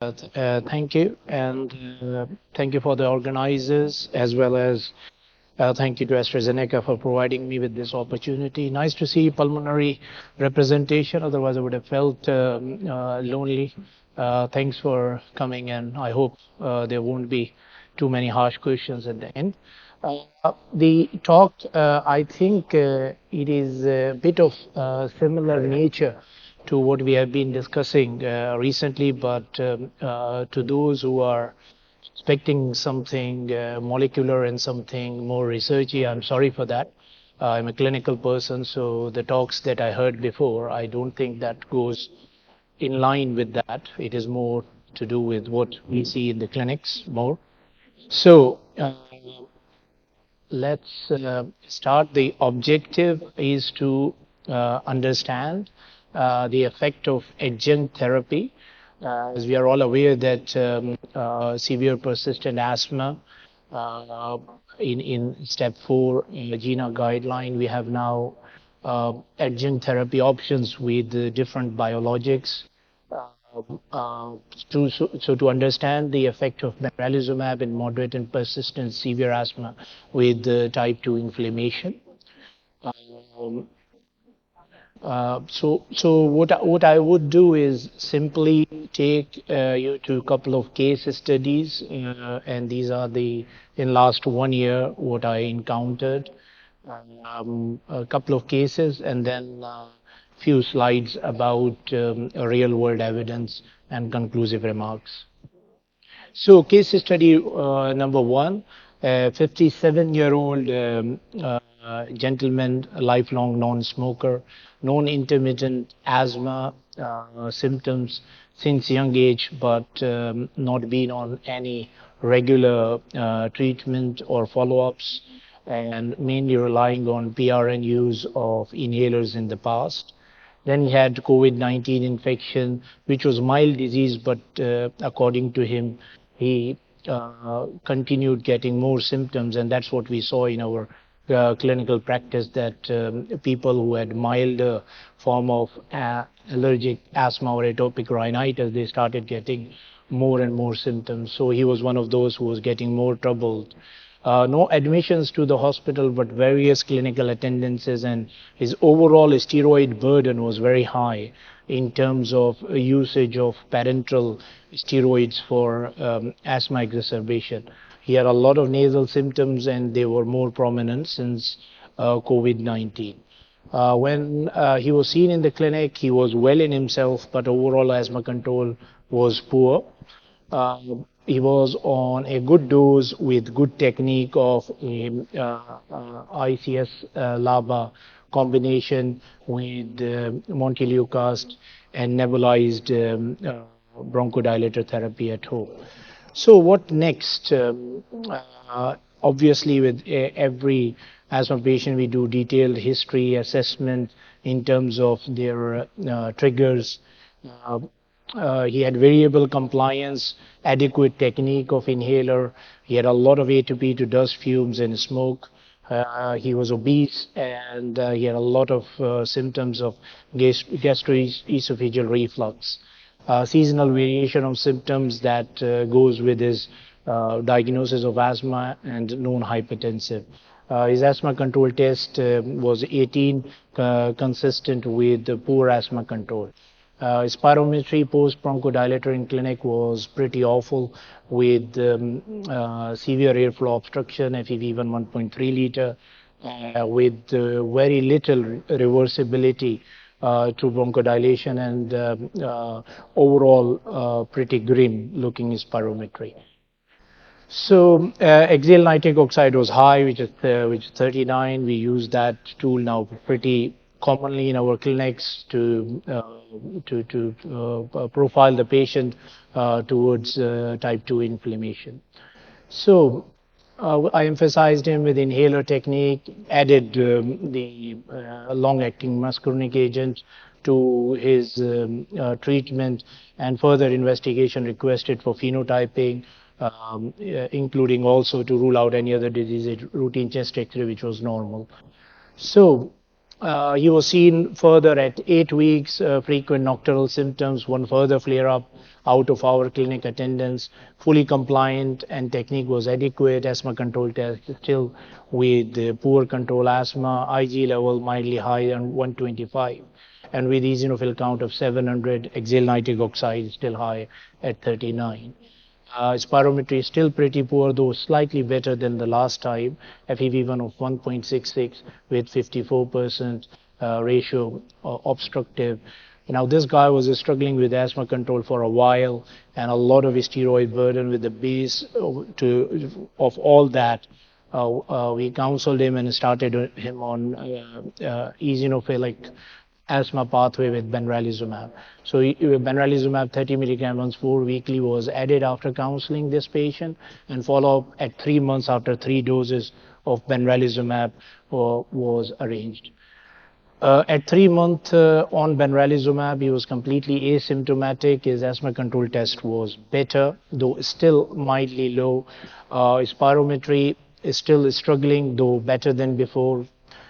Thank you, and thank you for the organizers as well as thank you to AstraZeneca for providing me with this opportunity. Nice to see pulmonary representation, otherwise, I would have felt lonely. Thanks for coming, and I hope there won't be too many harsh questions at the end. The talk, I think it is a bit of similar nature to what we have been discussing recently, but to those who are expecting something molecular and something more researchy, I'm sorry for that. I'm a clinical person, so the talks that I heard before, I don't think that goes in line with that. It is more to do with what we see in the clinics more. So let's start. The objective is to understand the effect of adjunct therapy. As we are all aware that severe persistent asthma, uh, in step 4 in the GINA guideline, we have now adjunct therapy options with different biologics. To understand the effect of benralizumab in moderate and persistent severe asthma with type 2 inflammation. Um, so what I would do is simply take you to a couple of case studies, and these are the in last 1 year what I encountered, a couple of cases, and then few slides about real world evidence and conclusive remarks. So case study number one, a 57-year-old gentleman, a lifelong non-smoker, non-intermittent asthma symptoms since young age, but not been on any regular treatment or follow-ups, and mainly relying on PRN use of inhalers in the past. Then he had COVID-19 infection, which was mild disease, but according to him, he continued getting more symptoms, and that's what we saw in our clinical practice, that people who had milder form of allergic asthma or atopic rhinitis, they started getting more and more symptoms. So he was one of those who was getting more troubled. No admissions to the hospital, but various clinical attendances, and his overall steroid burden was very high in terms of usage of parenteral steroids for asthma exacerbation. He had a lot of nasal symptoms, and they were more prominent since COVID-19. When he was seen in the clinic, he was well in himself, but overall asthma control was poor. He was on a good dose with good technique of ICS LABA combination with Montelukast and nebulized bronchodilator therapy at home. So what next? Obviously, with every asthma patient, we do detailed history assessment in terms of their triggers. Uh, he had variable compliance, adequate technique of inhaler. He had a lot of atp to dust fumes and smoke. He was obese, and he had a lot of symptoms of gastroesophageal reflux. Seasonal variation of symptoms that goes with his diagnosis of asthma and known hypertensive. His asthma control test was 18, consistent with the poor asthma control. Spirometry post bronchodilator in clinic was pretty awful, with severe airflow obstruction, FEV1 1.3 liter, with very little reversibility to bronchodilation, and overall pretty grim looking spirometry. So axial nitric oxide was high, which is 39. We use that tool now pretty commonly in our clinics to profile the patient towards type 2 inflammation. So I emphasized him with inhaler technique, added the long-acting muscarinic agent to his treatment, and further investigation requested for phenotyping, including also to rule out any other disease, routine chest X-ray, which was normal. So He was seen further at 8 weeks, frequent nocturnal symptoms, one further flare up out of our clinic attendance, fully compliant and technique was adequate, asthma control test still with poor control asthma, Ig level mildly high on 125 and with eosinophil count of 700, exhale nitric oxide still high at 39. Spirometry is still pretty poor, though slightly better than the last time. FEV1 of 1.66 with 54% ratio obstructive. Now, this guy was struggling with asthma control for a while and a lot of steroid burden with the base of all that. We counseled him and started him on eosinophilic asthma pathway with benralizumab. So benralizumab 30 milligram once 4 weekly was added after counseling this patient and follow up at 3 months after 3 doses of benralizumab was arranged. At 3 months on benralizumab, he was completely asymptomatic. His asthma control test was better, though still mildly low. Spirometry is still struggling, though better than before.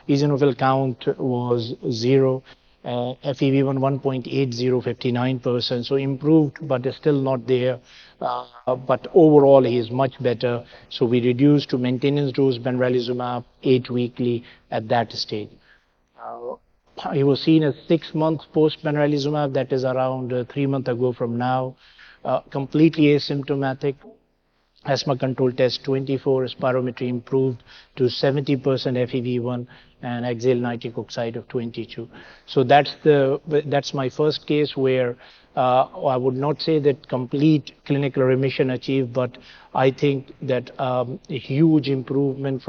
Eosinophil count was 0. FEV1 1.80, 59%, so improved, but is still not there. But overall, he is much better. So we reduced to maintenance dose benralizumab 8 weekly at that stage. He was seen as 6 months post benralizumab, that is around 3 months ago from now, completely asymptomatic. Asthma control test 24, spirometry improved to 70% FEV1 and exhale nitric oxide of 22. So that's my first case where I would not say that complete clinical remission achieved, but I think that a huge improvement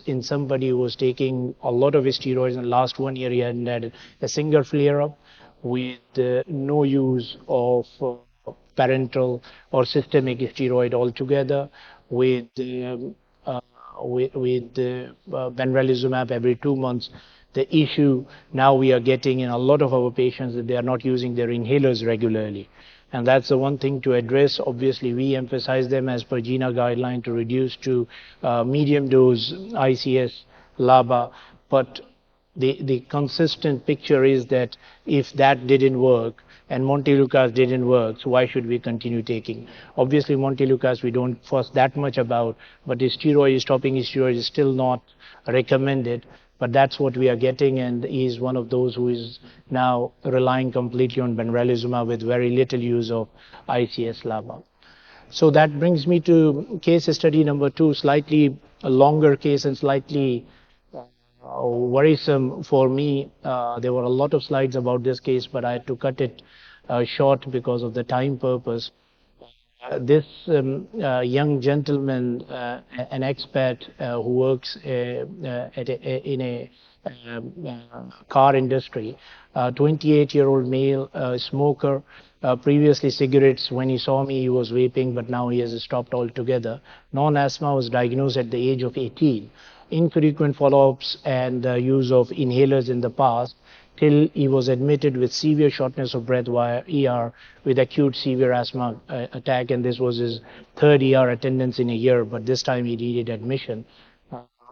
in somebody who was taking a lot of steroids in the last 1 year. He hadn't had a single flare up with no use of parenteral or systemic steroid altogether, with benralizumab every 2 months. The issue now we are getting in a lot of our patients that they are not using their inhalers regularly. And that's the one thing to address. Obviously, we emphasize them as per GINA guideline to reduce to medium dose ICS LABA. But the consistent picture is that if that didn't work and Montelukast didn't work, so why should we continue taking? Obviously, Montelukast we don't fuss that much about, but the stopping steroid is still not recommended. But that's what we are getting, and he's one of those who is now relying completely on benralizumab with very little use of ICS LABA. So that brings me to case study number 2, slightly a longer case and slightly worrisome for me. There were a lot of slides about this case, but I had to cut it short because of the time purpose. This young gentleman, an expat who works in a car industry, 28-year-old male, smoker, previously cigarettes. When he saw me, he was vaping, but now he has stopped altogether. Non-asthma, was diagnosed at the age of 18. Infrequent follow-ups and use of inhalers in the past, till he was admitted with severe shortness of breath via ER with acute severe asthma attack, and this was his third ER attendance in a year, but this time he needed admission.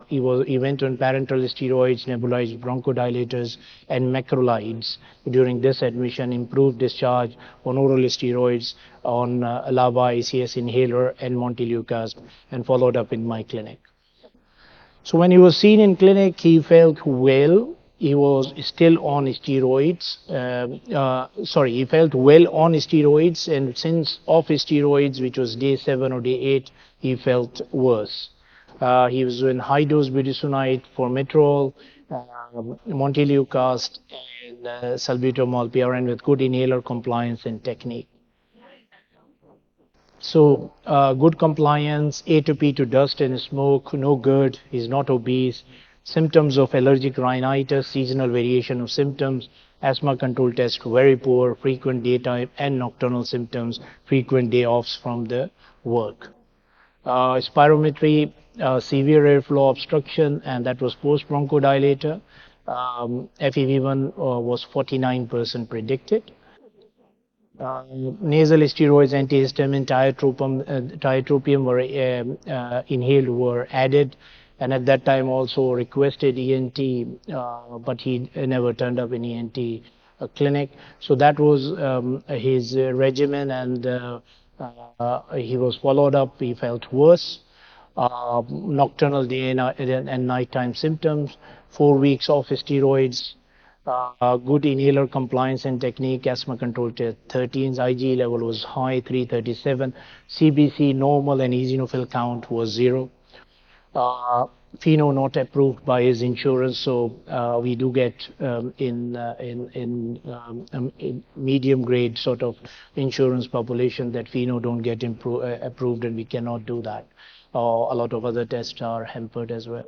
He went on parenteral steroids, nebulized bronchodilators, and macrolides during this admission, improved discharge on oral steroids, on LABA, ACS inhaler, and Montelukast, and followed up in my clinic. So when he was seen in clinic, he felt well. He was still on steroids. He felt well on steroids, and since off steroids, which was day 7 or day 8, he felt worse. He was in high dose budesonide, formoterol, Montelukast, and salbutamol PRN with good inhaler compliance and technique. So good compliance, A to P to dust and smoke, no GERD, he's not obese. Symptoms of allergic rhinitis, seasonal variation of symptoms, asthma control test very poor, frequent daytime and nocturnal symptoms, frequent day offs from the work. Spirometry, severe airflow obstruction, and that was post bronchodilator. FEV1 was 49% predicted. Nasal steroids, antihistamine, tiotropium were inhaled, were added, and at that time also requested ENT, but he never turned up in ENT clinic. So that was his regimen, and he was followed up. He felt worse, nocturnal day and nighttime symptoms, 4 weeks off steroids, good inhaler compliance and technique, asthma control test 13, IgE level was high, 337, CBC normal, and eosinophil count was 0. Pheno not approved by his insurance, so we do get in medium grade sort of insurance population that Pheno don't get approved, and we cannot do that. A lot of other tests are hampered as well.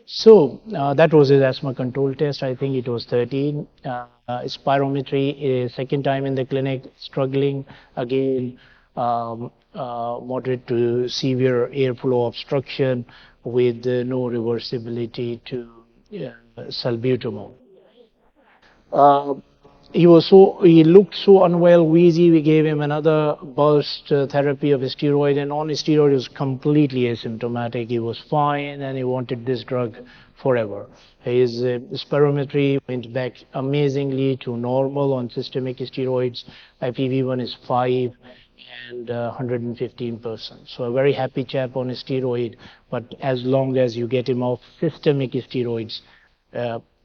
So that was his asthma control test. I think it was 13. Spirometry, second time in the clinic, struggling again, moderate to severe airflow obstruction with no reversibility to salbutamol. Uh, he looked so unwell, wheezy. We gave him another burst therapy of steroid, and on steroid he was completely asymptomatic. He was fine, and he wanted this drug forever. His spirometry went back amazingly to normal on systemic steroids. FEV1 is 5 and 115%. So a very happy chap on a steroid, but as long as you get him off systemic steroids,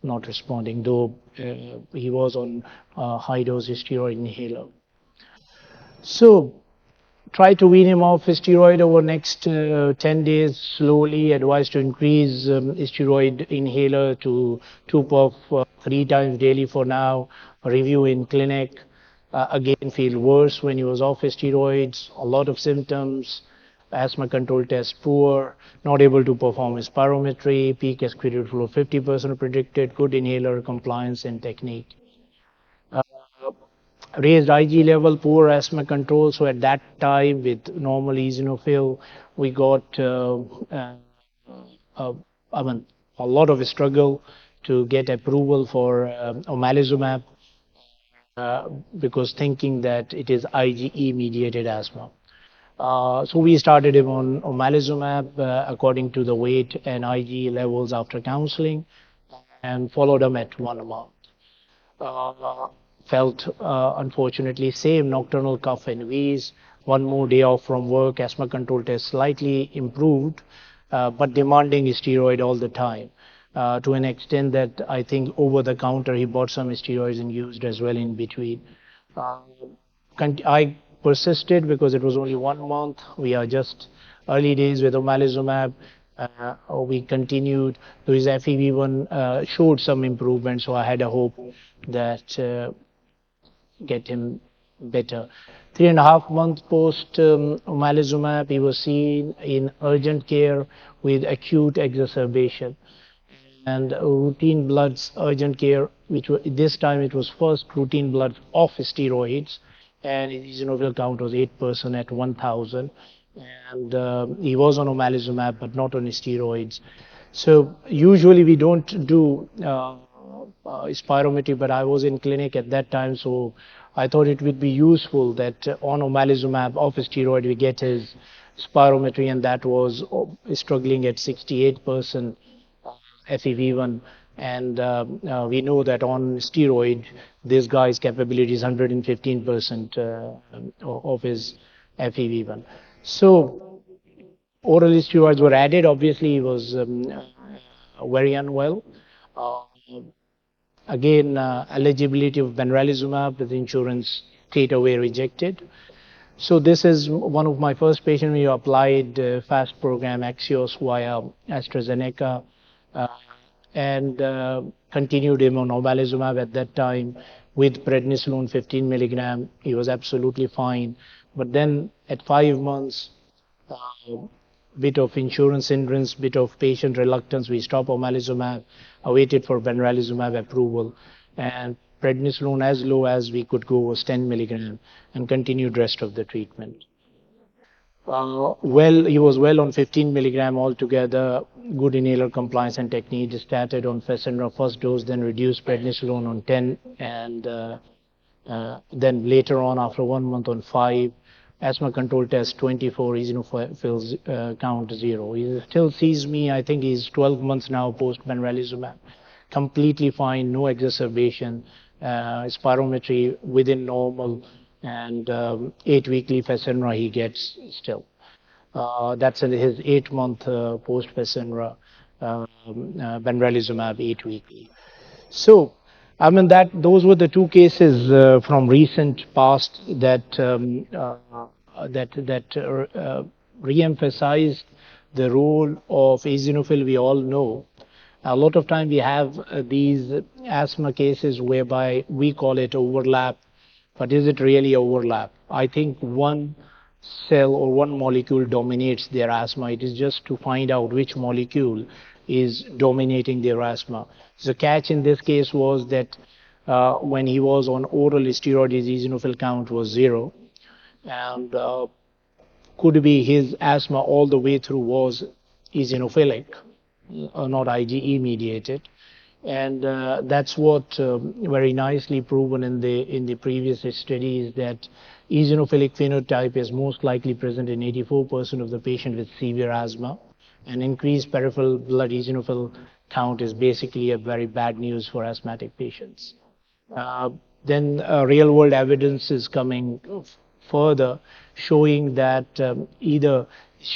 not responding, though he was on high dose steroid inhaler. So try to wean him off steroid over next 10 days slowly, advised to increase steroid inhaler to 2 puff 3 times daily for now, review in clinic. Again, feel worse when he was off steroids, a lot of symptoms, asthma control test poor, not able to perform spirometry, peak expiratory flow 50% predicted, good inhaler compliance and technique. Uh, Raised IG level, poor asthma control. So at that time, with normal eosinophil, we got uh, I mean, a lot of struggle to get approval for omalizumab, because thinking that it is IgE mediated asthma. So we started him on omalizumab according to the weight and IgE levels after counseling, and followed him at 1 month. Uh, Felt unfortunately same nocturnal cough and wheeze. One more day off from work, asthma control test slightly improved, but demanding steroid all the time. To an extent that I think over the counter he bought some steroids and used as well in between. Uh, I persisted because it was only 1 month. We are just early days with omalizumab. We continued. So his FEV1 showed some improvement, so I had a hope that get him better. 3.5 months post omalizumab, he was seen in urgent care with acute exacerbation, and routine bloods urgent care, which this time it was first routine blood off steroids, and his eosinophil count was 8% at 1000, and he was on omalizumab but not on steroids. So usually we don't do spirometry, but I was in clinic at that time, so I thought it would be useful that on omalizumab off steroid we get his spirometry, and that was struggling at 68% FEV1, and we know that on steroid this guy's capability is 115% of his FEV1. So oral steroids were added. Obviously he was very unwell. Uh, Again, eligibility of benralizumab, the insurance straight away rejected. So this is one of my first patients. We applied FAST program Axios via AstraZeneca, uh, and continued him on omalizumab at that time with prednisolone 15 milligram. He was absolutely fine. But then at 5 months, uh, bit of insurance hindrance, bit of patient reluctance, we stopped omalizumab, awaited for benralizumab approval, and prednisolone as low as we could go was 10 milligram, and continued rest of the treatment. He was well on 15 milligram altogether, good inhaler compliance and technique. Started on Fasenra first dose, then reduced prednisolone on 10, and then later on after 1 month on 5. asthma control test 24, eosinophils count 0. He still sees me, I think he's 12 months now post benralizumab. Completely fine, no exacerbation, spirometry within normal, and 8 weekly Fasenra he gets still. That's in his 8-month post Fasenra benralizumab 8 weekly. So, I mean that those were the two cases from recent past that re-emphasized the role of eosinophil. We all know a lot of time we have these asthma cases whereby we call it overlap, but is it really overlap? I think one cell or one molecule dominates their asthma. It is just to find out which molecule is dominating their asthma. The catch in this case was that when he was on oral steroid, his eosinophil count was 0, and could be his asthma all the way through was eosinophilic, not IgE mediated, and that's what very nicely proven in the previous studies, that eosinophilic phenotype is most likely present in 84% of the patient with severe asthma, and increased peripheral blood eosinophil count is basically a very bad news for asthmatic patients. Then real world evidence is coming further, showing that either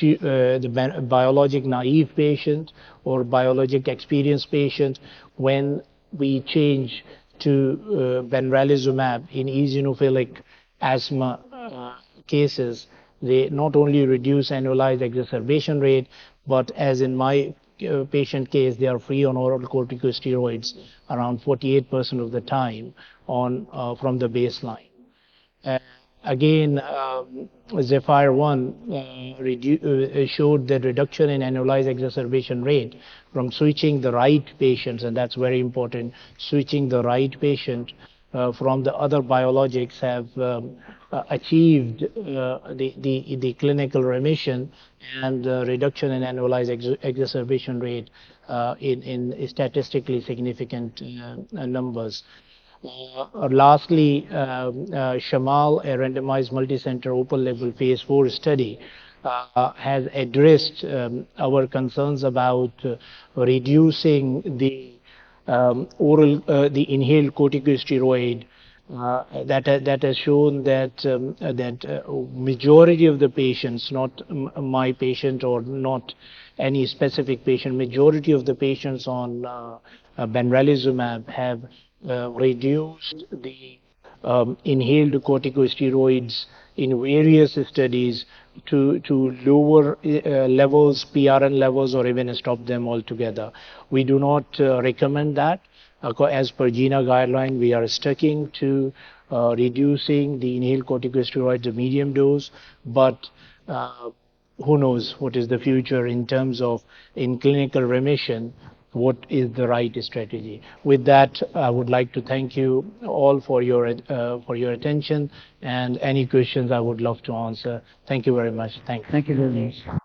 the biologic naive patient or biologic experienced patient, when we change to benralizumab in eosinophilic asthma cases, they not only reduce annualized exacerbation rate, but as in my patient case, they are free on oral corticosteroids around 48% of the time on from the baseline. Again, Zephyr 1 showed the reduction in annualized exacerbation rate from switching the right patients, and that's very important. Switching the right patient from the other biologics have achieved the clinical remission and reduction in annualized exacerbation rate in statistically significant numbers. Lastly, Shamal, a randomized multicenter open-label phase 4 study, has addressed our concerns about reducing the the inhaled corticosteroid. That has shown that majority of the patients, not my patient or not any specific patient, majority of the patients on benralizumab have reduced the inhaled corticosteroids in various studies to lower levels, PRN levels, or even stop them altogether. We do not recommend that. As per GINA guideline, we are sticking to reducing the inhaled corticosteroids to medium dose, but who knows what is the future in terms of in clinical remission, what is the right strategy. With that, I would like to thank you all for your attention, and any questions I would love to answer. Thank you very much. Thank you very much.